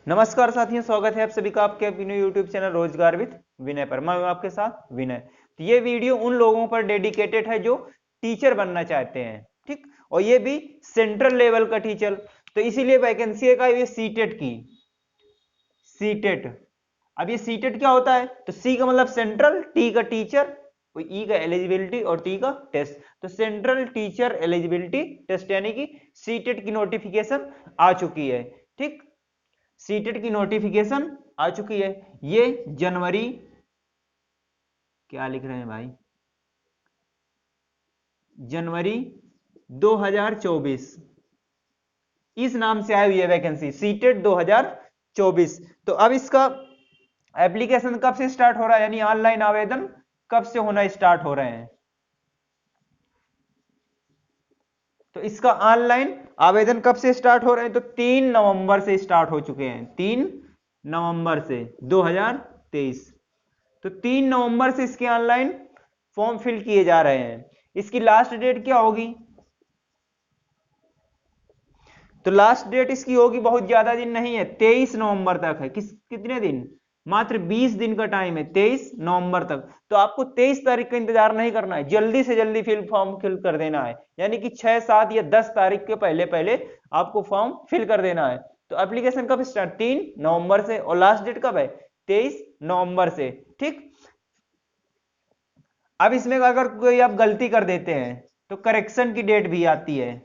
नमस्कार साथियों, स्वागत है आप सभी का आपके अपने यूट्यूब चैनल रोजगार विद विनय पर। मैं हूं आपके साथ विनय। तो ये वीडियो उन लोगों पर डेडिकेटेड है जो टीचर बनना चाहते हैं, ठीक, और ये भी सेंट्रल लेवल का टीचर। तो इसीलिए वैकेंसी है का ये सीटेट की, सीटेट। अब ये सीटेट क्या होता है? तो सी का मतलब सेंट्रल, टी का टीचर, ई का एलिजिबिलिटी और टी का टेस्ट। तो सेंट्रल टीचर एलिजिबिलिटी टेस्ट यानी कि सीटेट की नोटिफिकेशन आ चुकी है, ठीक। सीटेट की नोटिफिकेशन आ चुकी है। ये जनवरी, क्या लिख रहे हैं भाई, जनवरी 2024 इस नाम से आई हुई है वैकेंसी, सीटेट 2024। तो अब इसका एप्लीकेशन कब से स्टार्ट हो रहा है, यानी ऑनलाइन आवेदन कब से होना स्टार्ट हो रहे हैं? तो इसका ऑनलाइन आवेदन कब से स्टार्ट हो रहे हैं? तो 3 नवंबर से स्टार्ट हो चुके हैं, 3 नवंबर से 2023। तो 3 नवंबर से इसके ऑनलाइन फॉर्म फिल किए जा रहे हैं। इसकी लास्ट डेट क्या होगी? तो लास्ट डेट इसकी होगी, बहुत ज्यादा दिन नहीं है, 23 नवंबर तक है। कितने दिन? मात्र 20 दिन का टाइम है, 23 नवंबर तक। तो आपको 23 तारीख का इंतजार नहीं करना है, जल्दी से जल्दी फॉर्म फिल कर देना है, यानी कि 6, 7 या 10 तारीख के पहले पहले आपको फॉर्म फिल कर देना है। तो एप्लीकेशन कब स्टार्ट? 3 नवंबर से, और लास्ट डेट कब है? 23 नवंबर से, ठीक। अब इसमें अगर कोई आप गलती कर देते हैं तो करेक्शन की डेट भी आती है।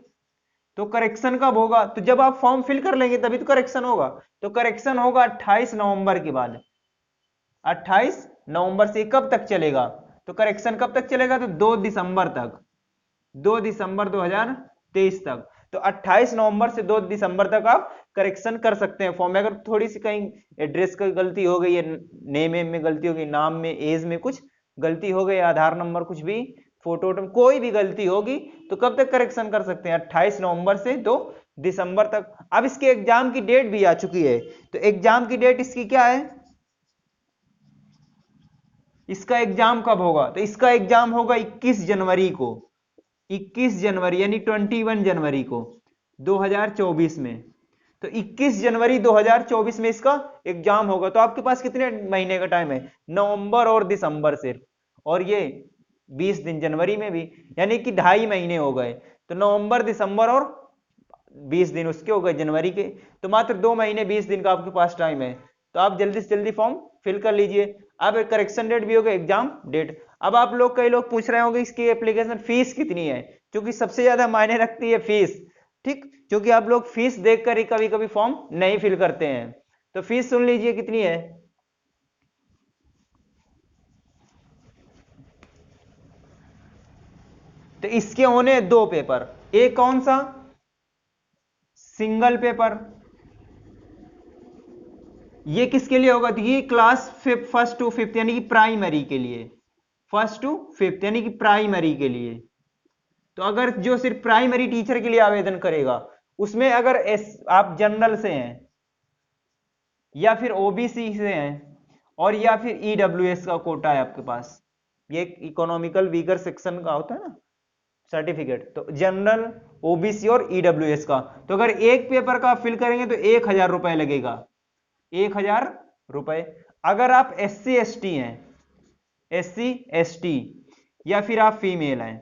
तो करेक्शन कब होगा? तो जब आप फॉर्म फिल कर लेंगे तभी तो करेक्शन होगा। तो करेक्शन होगा 28 नवंबर के बाद। 28 नवंबर से कब तक चलेगा? तो करेक्शन कब तक चलेगा? तो 2 दिसंबर तक, 2 दिसंबर 2023 तक। तो 28 नवंबर से 2 दिसंबर तक आप करेक्शन कर सकते हैं फॉर्म में। अगर थोड़ी सी कहीं एड्रेस की गलती हो गई है, नेम में गलती हो गई, नाम में, एज में कुछ गलती हो गई, आधार नंबर कुछ भी, फोटो कोई भी गलती होगी, तो कब तक करेक्शन कर सकते हैं? 28 नवंबर से 2 दिसंबर तक। अब इसके एग्जाम की डेट भी आ चुकी है। तो एग्जाम की डेट इसकी क्या है? इसका एग्जाम कब होगा? तो इसका एग्जाम होगा 21 जनवरी को, 21 जनवरी यानी 21 जनवरी को 2024 में। तो 21 जनवरी 2024 में इसका एग्जाम होगा। तो आपके पास कितने महीने का टाइम है? नवंबर और दिसंबर सिर्फ, और ये 20 दिन जनवरी में भी, यानी कि 2.5 महीने हो गए। तो नवंबर, दिसंबर और 20 दिन उसके हो गए जनवरी के। तो मात्र 2 महीने 20 दिन का आपके पास टाइम है। तो आप जल्दी से जल्दी फॉर्म फिल कर लीजिए। अब करेक्शन डेट भी हो गया, एग्जाम डेट। अब आप लोग, कई लोग पूछ रहे होंगे इसकी एप्लीकेशन फीस कितनी है, क्योंकि सबसे ज्यादा मायने रखती है फीस, ठीक। क्योंकि आप लोग फीस देखकर ही कभी कभी फॉर्म नहीं फिल करते हैं। तो फीस सुन लीजिए कितनी है। तो इसके होने 2 पेपर। एक कौन सा? Single paper. ये किसके लिए होगा? तो ये क्लास 1st to 5th यानी कि प्राइमरी के लिए, 1st to 5th यानी कि प्राइमरी के लिए। तो अगर जो सिर्फ प्राइमरी टीचर के लिए आवेदन करेगा, उसमें अगर आप जनरल से हैं, या फिर ओबीसी से हैं, और या फिर ईडब्ल्यूएस का कोटा है आपके पास, ये इकोनॉमिकल वीकर सेक्शन का होता है ना सर्टिफिकेट। तो जनरल, ओबीसी और ईडब्ल्यूएस का, तो अगर एक पेपर का आप फिल करेंगे तो 1000 रुपए लगेगा, 1000 रुपए। अगर आप SC ST हैं, SC ST, या फिर आप फीमेल हैं,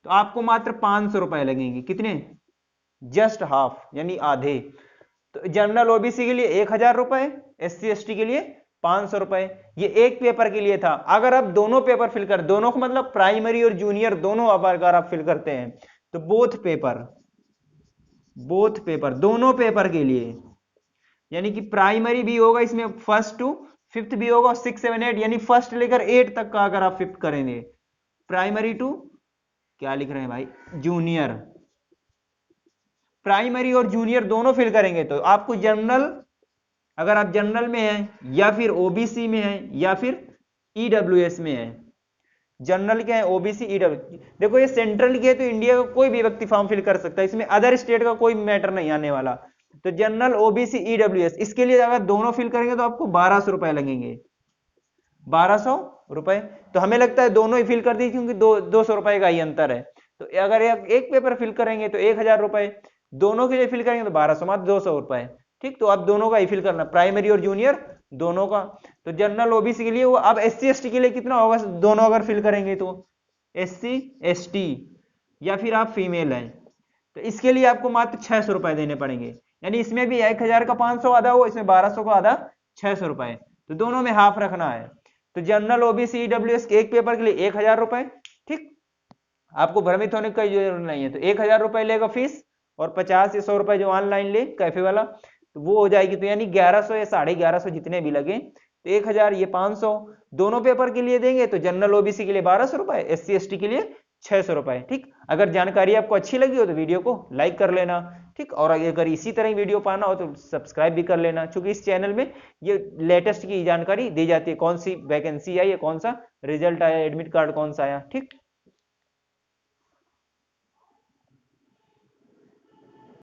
तो आपको मात्र 500 रुपए लगेंगे। कितने? जस्ट हाफ, यानी आधे। तो जनरल ओबीसी के लिए 1000 रुपए, SC ST के लिए 500 रुपए। ये एक पेपर के लिए था। अगर आप दोनों पेपर फिल कर, दोनों को मतलब प्राइमरी और जूनियर दोनों अगर आप फिल करते हैं, तो बोथ पेपर दोनों पेपर के लिए, यानी कि प्राइमरी भी होगा इसमें, 1st to 5th भी होगा, 6, 7, 8 यानी 1st लेकर 8 तक का अगर आप 5th करेंगे, प्राइमरी टू, क्या लिख रहे हैं भाई, जूनियर। प्राइमरी और जूनियर दोनों फिल करेंगे तो आपको जनरल, अगर आप जनरल में हैं, या फिर ओबीसी में हैं, या फिर ईडब्ल्यूएस में हैं। जनरल क्या है? OBC, EW. देखो ये सेंट्रल की है तो इंडिया का कोई भी व्यक्ति फॉर्म फिल कर सकता है, इसमें अदर स्टेट का कोई मैटर नहीं आने वाला। तो जनरल, ओबीसी, ईडब्ल्यूएस, इसके लिए अगर दोनों फिल करेंगे तो आपको 1200 रुपए लगेंगे, 1200 रुपए। तो हमें लगता है दोनों ही फिल कर दी, क्योंकि 200 रुपए का ही अंतर है। तो अगर एक पेपर फिल करेंगे तो 1000 रुपए, दोनों के लिए फिल करेंगे तो 1200, मात्र 200 रुपए। ठीक, तो आप दोनों का ही फिल करना, प्राइमरी और जूनियर दोनों का। तो जनरल ओबीसी के लिए वो, अब एससी एसटी के लिए कितना होगा, दोनों अगर फिल करेंगे तो एससी एसटी या फिर आप फीमेल हैं तो इसके लिए आपको मात्र 600 रुपए देने पड़ेंगे। यानी इसमें भी 1000 का 500 आधा हो, इसमें 1200 का आधा 600 रुपए, तो दोनों में हाफ रखना है। तो जनरल ओबीसी ईडब्ल्यूएस के एक पेपर के लिए 1000 रुपए। ठीक, आपको भ्रमित होने की जरूरत नहीं है। तो 1000 रुपए लेगा फीस और 50 या 100 रुपए जो ऑनलाइन ले कैफे वाला, तो वो हो जाएगी। तो यानी 1100 या 1150 जितने भी लगे, तो 1000 ये 500 दोनों पेपर के लिए देंगे। तो जनरल ओबीसी के लिए 1200 रुपए, एससी एसटी के लिए 600 रुपए। ठीक, अगर जानकारी आपको अच्छी लगी हो तो वीडियो को लाइक कर लेना। ठीक, और अगर इसी तरह वीडियो पाना हो तो सब्सक्राइब भी कर लेना, क्योंकि इस चैनल में ये लेटेस्ट की जानकारी दी जाती है, कौन सी वैकेंसी आई है, कौन सा रिजल्ट आया, एडमिट कार्ड कौन सा आया। ठीक।